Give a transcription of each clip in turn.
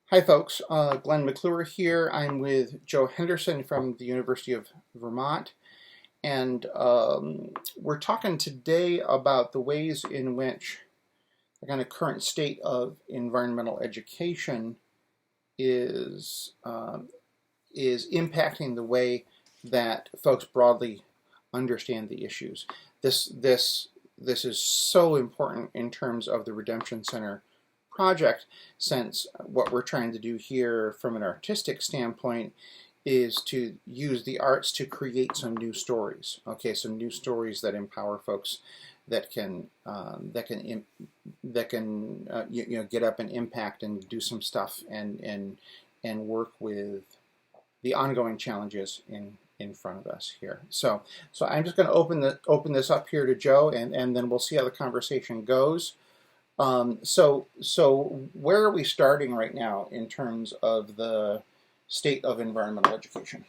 Hi, folks. Glenn McClure here. I'm with Joe Henderson from the University of Vermont, and we're talking today about the ways in which the kind of current state of environmental education is is impacting the way that folks broadly understand the issues. This is so important in terms of the Redemption Center project, since what we're trying to do here from an artistic standpoint is to use the arts to create some new stories. Okay, some new stories that empower folks that can get up and impact and do some stuff and work with the ongoing challenges in front of us here. So I'm just going to open this up here to Joe, and then we'll see how the conversation goes. So where are we starting right now in terms of the state of environmental education?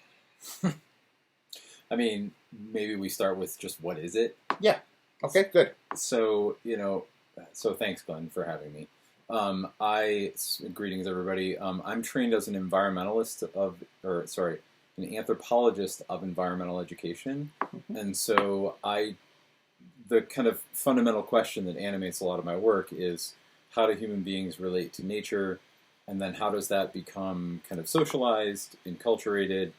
I mean, maybe we start with just what is it? Yeah. Okay, good. So, so thanks, Glenn, for having me. Greetings, everybody. I'm trained as an an anthropologist of environmental education. Mm-hmm. And so the kind of fundamental question that animates a lot of my work is, how do human beings relate to nature? And then how does that become kind of socialized, enculturated,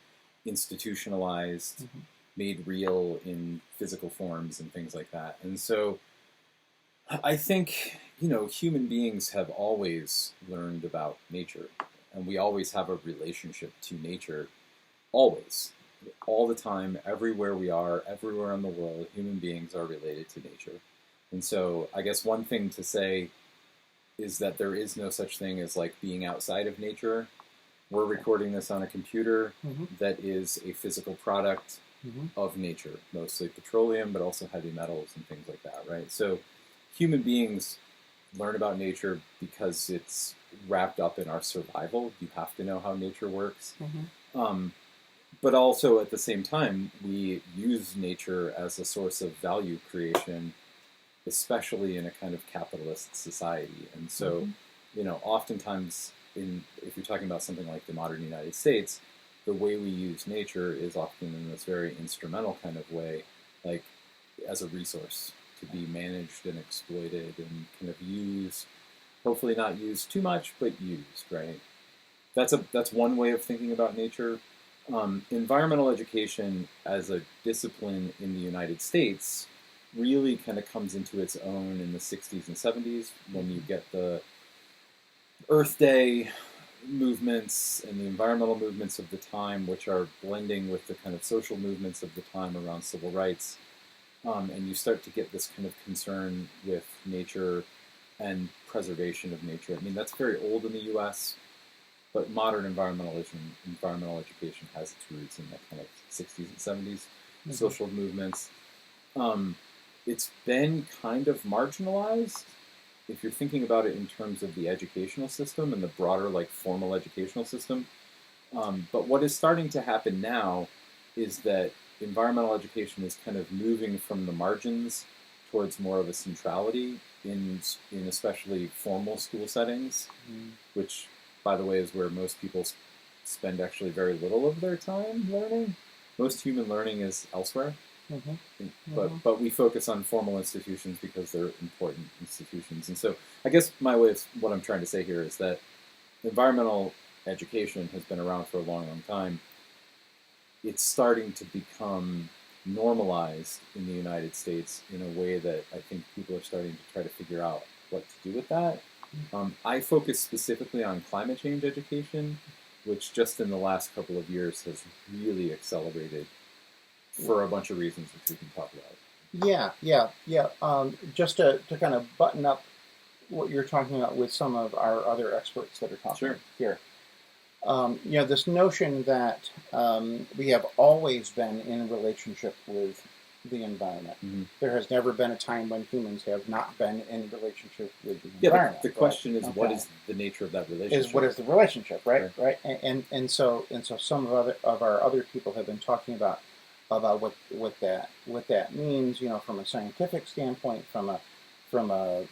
institutionalized, Mm-hmm. made real in physical forms and things like that? And so I think, human beings have always learned about nature, and we always have a relationship to nature, always. All the time, everywhere we are, everywhere in the world, human beings are related to nature. And so I guess one thing to say is that there is no such thing as like being outside of nature. We're recording this on a computer Mm-hmm. that is a physical product Mm-hmm. of nature, mostly petroleum, but also heavy metals and things like that, right? So human beings learn about nature because it's wrapped up in our survival. You have to know how nature works. Mm-hmm. But also at the same time, we use nature as a source of value creation, especially in a kind of capitalist society. And so, Mm-hmm. Oftentimes, if you're talking about something like the modern United States, the way we use nature is often in this very instrumental kind of way, like as a resource to be managed and exploited and kind of used, hopefully not used too much, but used, right? That's one way of thinking about nature. Environmental education as a discipline in the United States really kind of comes into its own in the 60s and 70s when you get the Earth Day movements and the environmental movements of the time, which are blending with the kind of social movements of the time around civil rights. And you start to get this kind of concern with nature and preservation of nature. I mean, that's very old in the U.S., but modern environmental education has its roots in that kind of 60s and 70s social movements. It's been kind of marginalized if you're thinking about it in terms of the educational system and the broader, like, formal educational system. But what is starting to happen now is that environmental education is kind of moving from the margins towards more of a centrality in especially formal school settings, which, by the way, is where most people spend actually very little of their time learning. Most human learning is elsewhere. But we focus on formal institutions because they're important institutions. And so I guess what I'm trying to say here is that environmental education has been around for a long, long time. It's starting to become normalized in the United States in a way that I think people are starting to try to figure out what to do with that. I focus specifically on climate change education, which just in the last couple of years has really accelerated for a bunch of reasons which we can talk about. Yeah. Just to kind of button up what you're talking about with some of our other experts that are talking here. This notion that we have always been in a relationship with the environment. Mm-hmm. There has never been a time when humans have not been in a relationship with the environment. Yeah, the question is, what is the nature of that relationship? What is the relationship, right? And so some of our other people have been talking about what that means, from a scientific standpoint, from a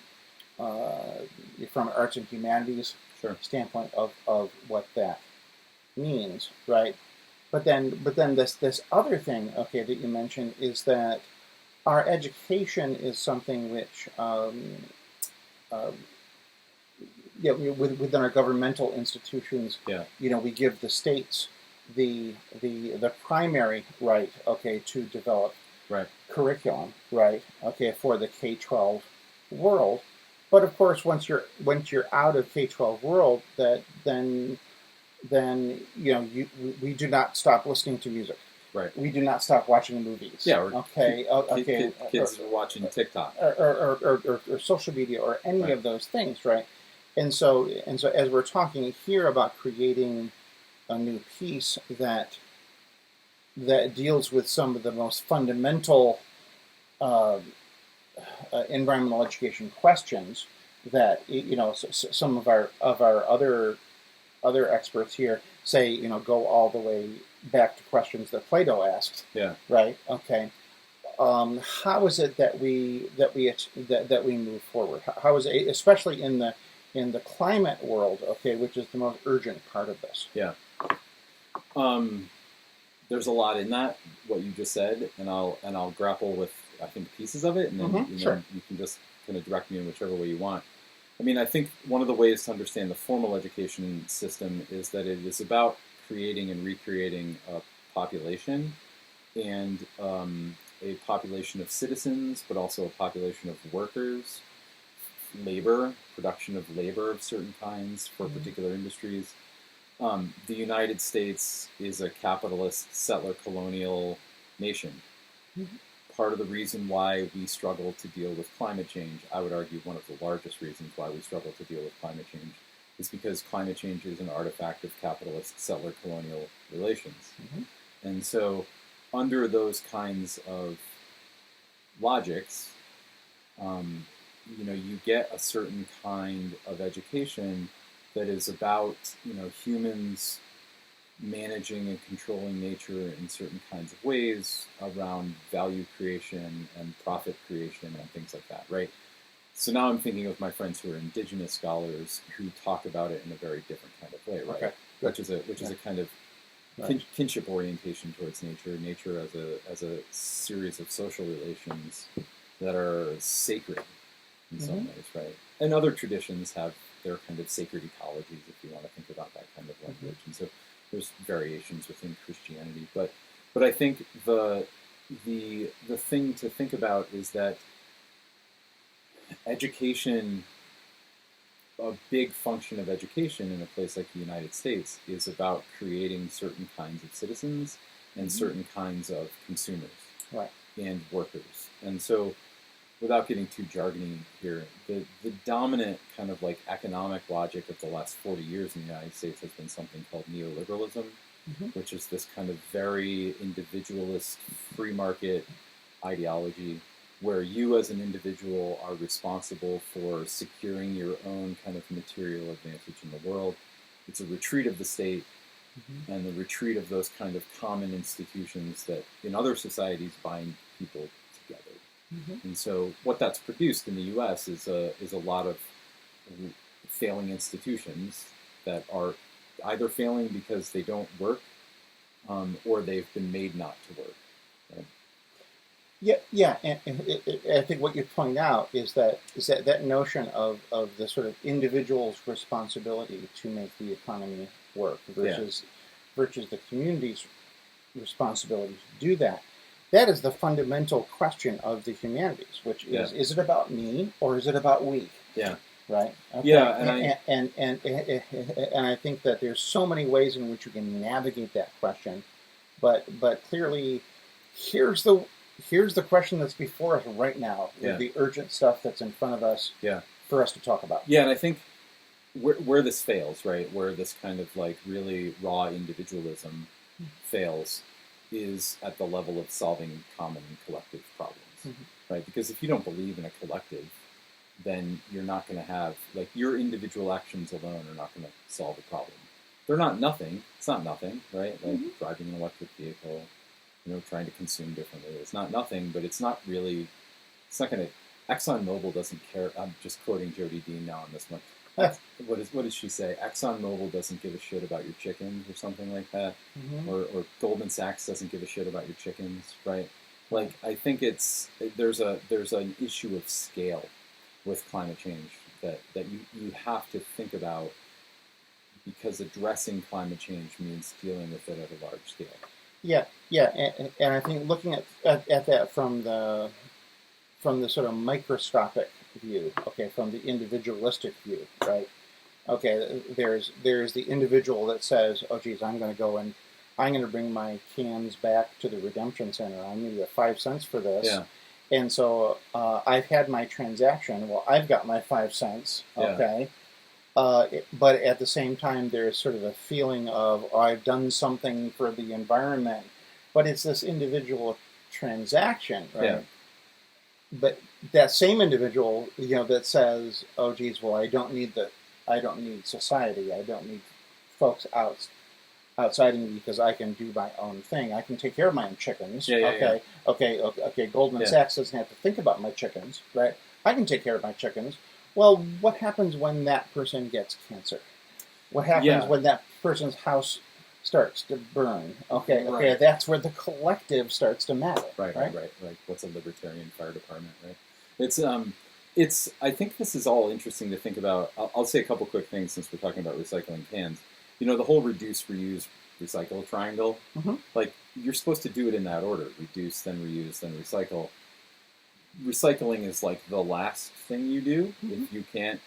from an arts and humanities Sure. standpoint of what that means, right? But then this other thing, okay, that you mentioned is that our education is something which, uh, yeah, within our governmental institutions, Yeah. we give the states the primary right, okay, to develop Right. curriculum, right, okay, for the K-12 world. But of course, once you're out of K-12 world, that then we do not stop listening to music. Right. We do not stop watching movies. Yeah. Or Okay. Okay. kids are watching TikTok. Or social media or any Right. of those things, right? And so as we're talking here about creating a new piece that deals with some of the most fundamental uh, environmental education questions that some of our other experts here say go all the way back to questions that Plato asked. Yeah. Right. Okay. How is it that we move forward? How is it, especially in the climate world? Okay, which is the most urgent part of this. Yeah. There's a lot in that what you just said, and I'll grapple with I think pieces of it, and then Sure. you can just kind of direct me in whichever way you want. I mean, I think one of the ways to understand the formal education system is that it is about creating and recreating a population, and a population of citizens, but also a population of workers, labor, production of labor of certain kinds for particular industries. The United States is a capitalist settler colonial nation. Part of the reason why we struggle to deal with climate change, I would argue one of the largest reasons why we struggle to deal with climate change, is because climate change is an artifact of capitalist settler colonial relations. And so under those kinds of logics, you get a certain kind of education that is about humans managing and controlling nature in certain kinds of ways around value creation and profit creation and things like that, right? So now I'm thinking of my friends who are indigenous scholars who talk about it in a very different kind of way, right? Okay. Which is a kind of kinship orientation towards nature as a series of social relations that are sacred in some ways, right? And other traditions have their kind of sacred ecologies, if you want to think about that kind of language. And so there's variations within Christianity, but I think the thing to think about is that education, a big function of education in a place like the United States, is about creating certain kinds of citizens and certain kinds of consumers and workers. And so, without getting too jargony here, the dominant kind of like economic logic of the last 40 years in the United States has been something called neoliberalism, which is this kind of very individualist free market ideology where you as an individual are responsible for securing your own kind of material advantage in the world. It's a retreat of the state and the retreat of those kind of common institutions that in other societies bind people together. And so what that's produced in the U.S. is a lot of failing institutions that are either failing because they don't work or they've been made not to work. Right? Yeah, and I think what you point out is that notion of the sort of individual's responsibility to make the economy work versus the community's responsibility to do that. That is the fundamental question of the humanities, which is it about me or is it about we? Yeah. Right. Okay. Yeah, and I think that there's so many ways in which you can navigate that question, but clearly, here's the question that's before us right now, with the urgent stuff that's in front of us for us to talk about. Yeah, and I think where this fails, right, where this kind of like really raw individualism fails, is at the level of solving common collective problems, right? Because if you don't believe in a collective, then you're not going to have, like, your individual actions alone are not going to solve a problem. They're not nothing. It's not nothing, right? Like driving an electric vehicle, trying to consume differently. It's not nothing, but it's not going to ExxonMobil doesn't care. I'm just quoting Jody Dean now on this one. What does she say? ExxonMobil doesn't give a shit about your chickens or something like that, or Goldman Sachs doesn't give a shit about your chickens, right? Like I think there's an issue of scale with climate change that you have to think about, because addressing climate change means dealing with it at a large scale. Yeah, and I think looking at that from the sort of microscopic view, okay, from the individualistic view, right? Okay, there's the individual that says, oh geez, I'm going to go and I'm going to bring my cans back to the redemption center. I'm going to get 5 cents for this. Yeah. And so I've had my transaction. Well, I've got my 5 cents. Okay. But at the same time, there's sort of a feeling of, oh, I've done something for the environment, but it's this individual transaction, right? Yeah. But that same individual, that says, oh, geez, well, I don't need society. I don't need folks outside of me because I can do my own thing. I can take care of my own chickens. Okay. Goldman Sachs doesn't have to think about my chickens, right? I can take care of my chickens. Well, what happens when that person gets cancer? What happens when that person's house starts to burn? Okay, that's where the collective starts to matter. Right. What's a libertarian fire department, right? I think this is all interesting to think about. I'll say a couple quick things since we're talking about recycling cans. The whole reduce, reuse, recycle triangle, like you're supposed to do it in that order: reduce, then reuse, then recycle. Recycling is like the last thing you do if you can't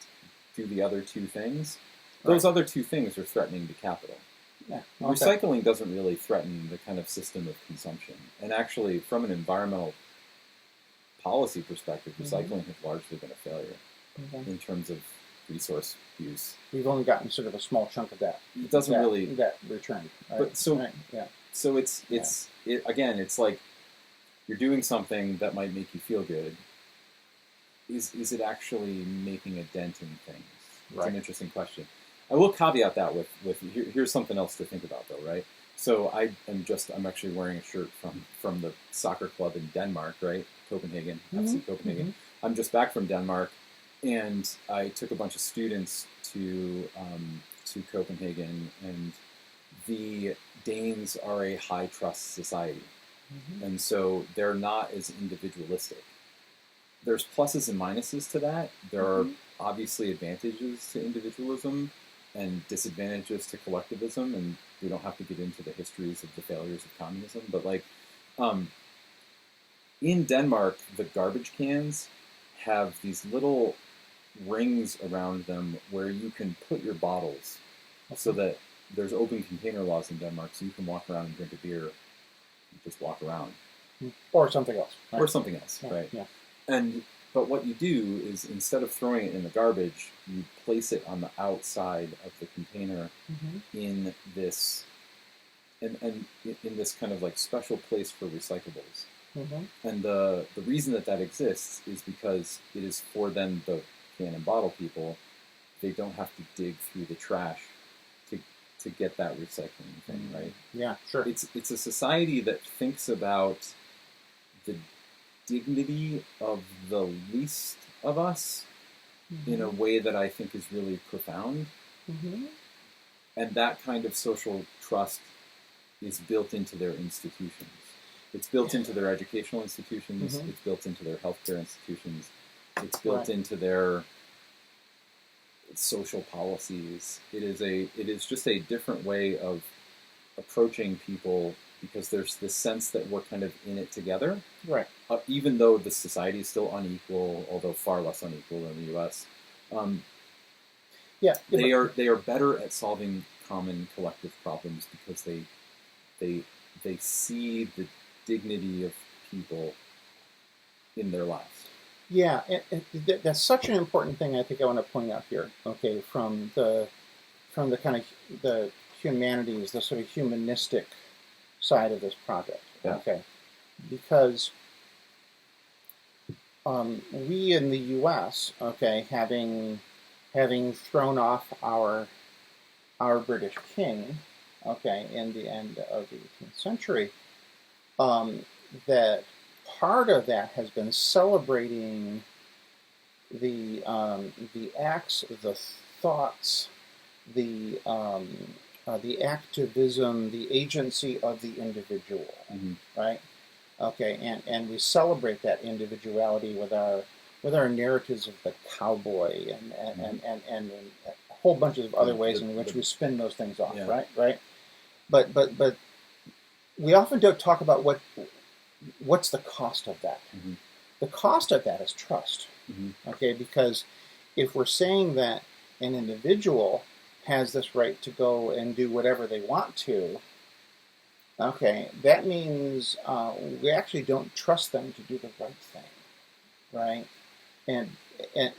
do the other two things. Those other two things are threatening to capital. Yeah. Recycling doesn't really threaten the kind of system of consumption. And actually, from an environmental policy perspective, recycling has largely been a failure in terms of resource use. We've only gotten sort of a small chunk of that. It doesn't really that return. Right? But so again, it's like you're doing something that might make you feel good. Is it actually making a dent in things? It's an interesting question. I will caveat that with here's something else to think about though, right? So I'm actually wearing a shirt from the soccer club in Denmark, right? Copenhagen, FC Copenhagen. I'm just back from Denmark, and I took a bunch of students to Copenhagen, and the Danes are a high trust society. And so they're not as individualistic. There's pluses and minuses to that. There are obviously advantages to individualism and disadvantages to collectivism, and we don't have to get into the histories of the failures of communism, but in Denmark, the garbage cans have these little rings around them where you can put your bottles so that there's open container laws in Denmark, so you can walk around and drink a beer and just walk around. Or something else. Right? Or something else, right? Yeah. But what you do is, instead of throwing it in the garbage, you place it on the outside of the container in this in this kind of like special place for recyclables. And the reason that exists is because it is for then the can and bottle people. They don't have to dig through the trash to get that recycling thing, right? Yeah, sure. It's a society that thinks about the dignity of the least of us in a way that I think is really profound. And that kind of social trust is built into their institutions. It's built into their educational institutions. It's built into their healthcare institutions. It's built into their social policies. It is just a different way of approaching people, because there's this sense that we're kind of in it together. Right. Even though the society is still unequal, although far less unequal than the U.S. They are better at solving common collective problems because they see the dignity of people in their lives. Yeah, that's such an important thing. I think I want to point out here. Okay, from the kind of the humanities, the sort of humanistic side of this project. Yeah. Okay, because we in the U.S., okay, having thrown off our British king, okay, in the end of the 18th century, that part of that has been celebrating the acts, the thoughts, the activism, the agency of the individual, Mm-hmm. right? Okay, and we celebrate that individuality with our narratives of the cowboy and a whole bunch of other ways in which we spin those things off, Yeah. right? But we often don't talk about what's the cost of that. Mm-hmm. The cost of that is trust. Mm-hmm. Okay, because if we're saying that an individual has this right to go and do whatever they want to, okay, that means we actually don't trust them to do the right thing, right? And and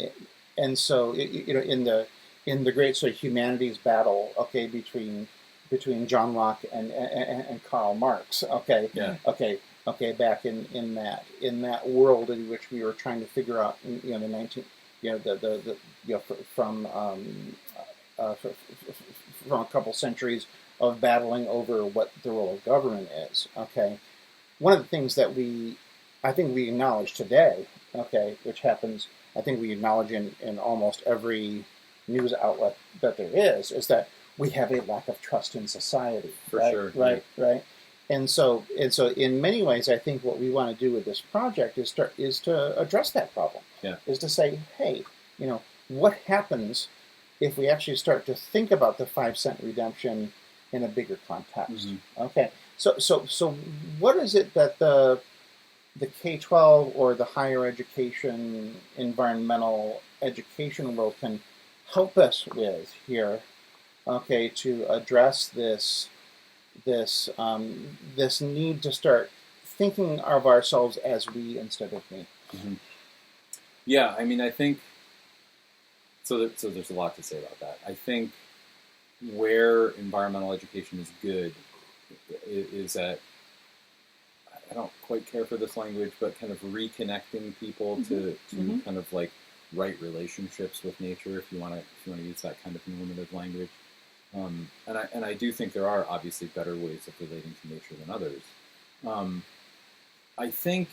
and so in the great sort of humanities battle, okay, between John Locke and Karl Marx, okay, Yeah. back in that world in which we were trying to figure out, the 19, the uh, from a couple centuries of battling over what the role of government is. Okay, one of the things that I think we acknowledge today, okay, which happens, I think we acknowledge in almost every news outlet that there is that we have a lack of trust in society. For right? sure. Right, Yeah. right. And so in many ways, I think what we want to do with this project is to address that problem. Yeah. Is to say, hey, what happens if we actually start to think about the 5 cent redemption in a bigger context? Mm-hmm. Okay. So what is it that the K-12 or the higher education, environmental education world can help us with here, okay, to address this need to start thinking of ourselves as we instead of me? Mm-hmm. Yeah, I mean, I think so. There's a lot to say about that. I think where environmental education is good is that I don't quite care for this language, but kind of reconnecting people to kind of like right relationships with nature, if you want to use that kind of normative language. And I do think there are obviously better ways of relating to nature than others. I think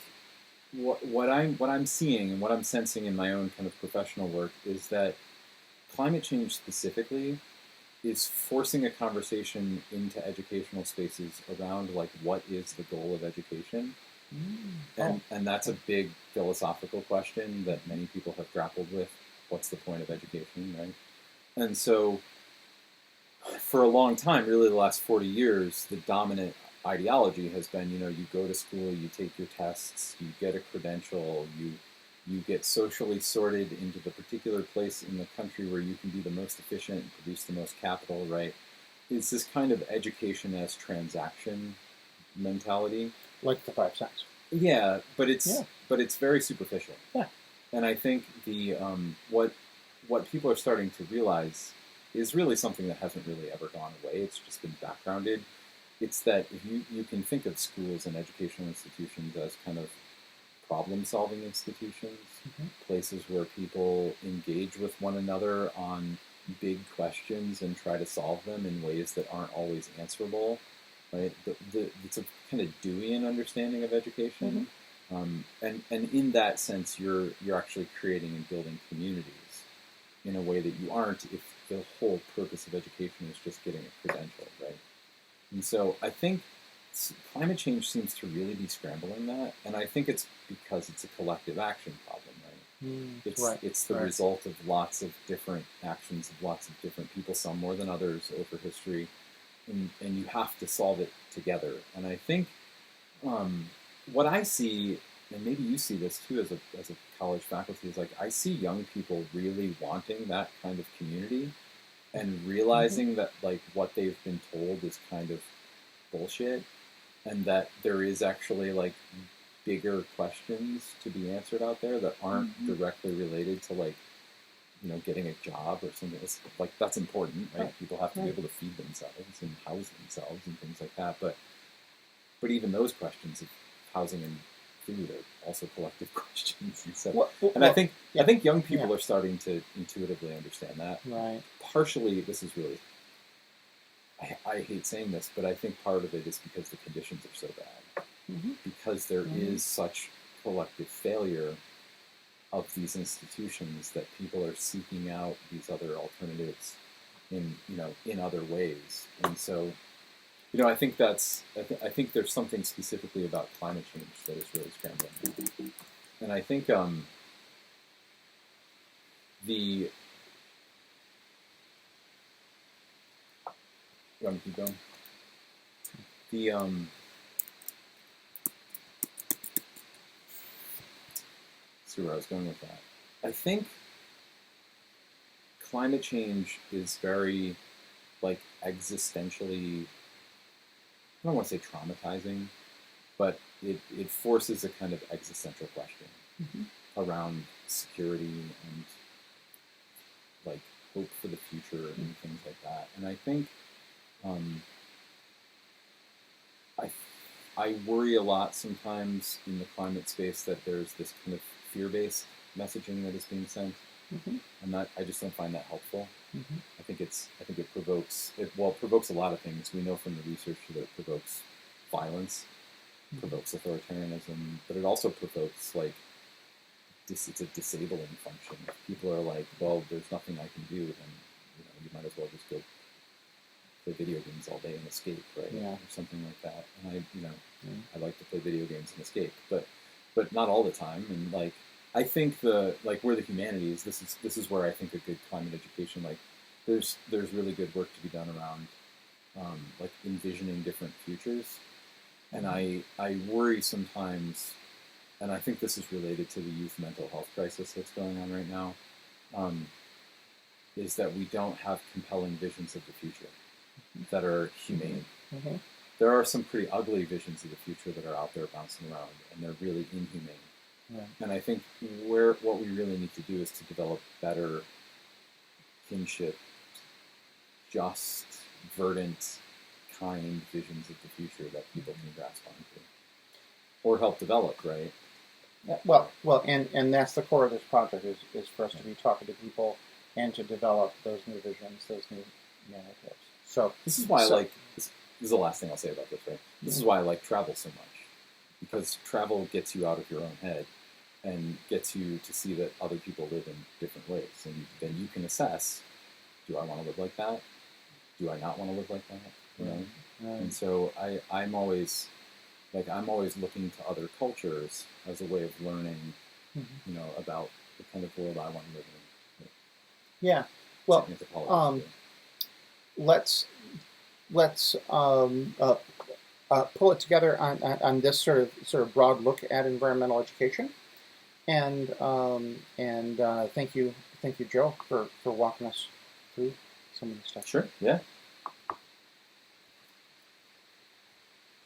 what I'm seeing and what I'm sensing in my own kind of professional work is that climate change specifically is forcing a conversation into educational spaces around like what is the goal of education. And that's a big philosophical question that many people have grappled with. What's the point of education, right? And so for a long time, really the last 40 years, the dominant ideology has been, you go to school, you take your tests, you get a credential, you get socially sorted into the particular place in the country where you can be the most efficient and produce the most capital, right? It's this kind of education as transaction mentality. Like the 5 cents. Yeah, but it's very superficial. Yeah. And I think the what people are starting to realize is really something that hasn't really ever gone away. It's just been backgrounded. It's that if you can think of schools and educational institutions as kind of problem-solving institutions, places where people engage with one another on big questions and try to solve them in ways that aren't always answerable, right? It's a kind of Deweyan understanding of education, and in that sense, you're actually creating and building communities in a way that you aren't if the whole purpose of education is just getting a credential, right? And so I think climate change seems to really be scrambling that, and I think it's because it's a collective action problem, right? It's the result of lots of different actions of lots of different people, some more than others over history, and you have to solve it together. And I think what I see, and maybe you see this too as a college faculty, is like I see young people really wanting that kind of community and realizing that like what they've been told is kind of bullshit, and that there is actually like bigger questions to be answered out there that aren't directly related to like getting a job or something. It's like that's important, right? People have to be able to feed themselves and house themselves and things like that. But even those questions of housing and food are also collective questions. And so, I think young people are starting to intuitively understand that. Right. Partially, this is really. I hate saying this, but I think part of it is because the conditions are so bad. Because there is such collective failure, of these institutions that people are seeking out these other alternatives in in other ways. And so I think I think there's something specifically about climate change that is really scrambling now. And I think the you want me to keep going? The see where I was going with that. I think climate change is very like existentially, I don't want to say traumatizing, but it forces a kind of existential question around security and like hope for the future and things like that. And I think I worry a lot sometimes in the climate space that there's this kind of fear-based messaging that is being sent, and that I just don't find that helpful. I think it provokes a lot of things. We know from the research that it provokes violence, provokes authoritarianism, but it also provokes like it's a disabling function. If people are like, well, there's nothing I can do, then you might as well just go play video games all day and escape, right? Yeah. Or something like that. And I like to play video games and escape, but not all the time. And like I think we're the humanities. This is where I think a good climate education, like there's really good work to be done around like envisioning different futures. And I worry sometimes, and I think this is related to the youth mental health crisis that's going on right now, is that we don't have compelling visions of the future that are humane. There are some pretty ugly visions of the future that are out there bouncing around, and they're really inhumane. Yeah. And I think what we really need to do is to develop better kinship, just, verdant, kind visions of the future that people can grasp onto or help develop, right? Well, and that's the core of this project is for us to be talking to people and to develop those new visions, those new narratives. So this is why I like this is the last thing I'll say about this, right? This is why I like travel so much, because travel gets you out of your own head and gets you to see that other people live in different ways, and then you can assess: do I want to live like that? Do I not want to live like that? You know? Right. And so I'm always looking to other cultures as a way of learning, about the kind of world I want to live in. Yeah. Well, let's pull it together on this sort of broad look at environmental education, and thank you, Joe, for walking us through some of the stuff. Sure. Yeah.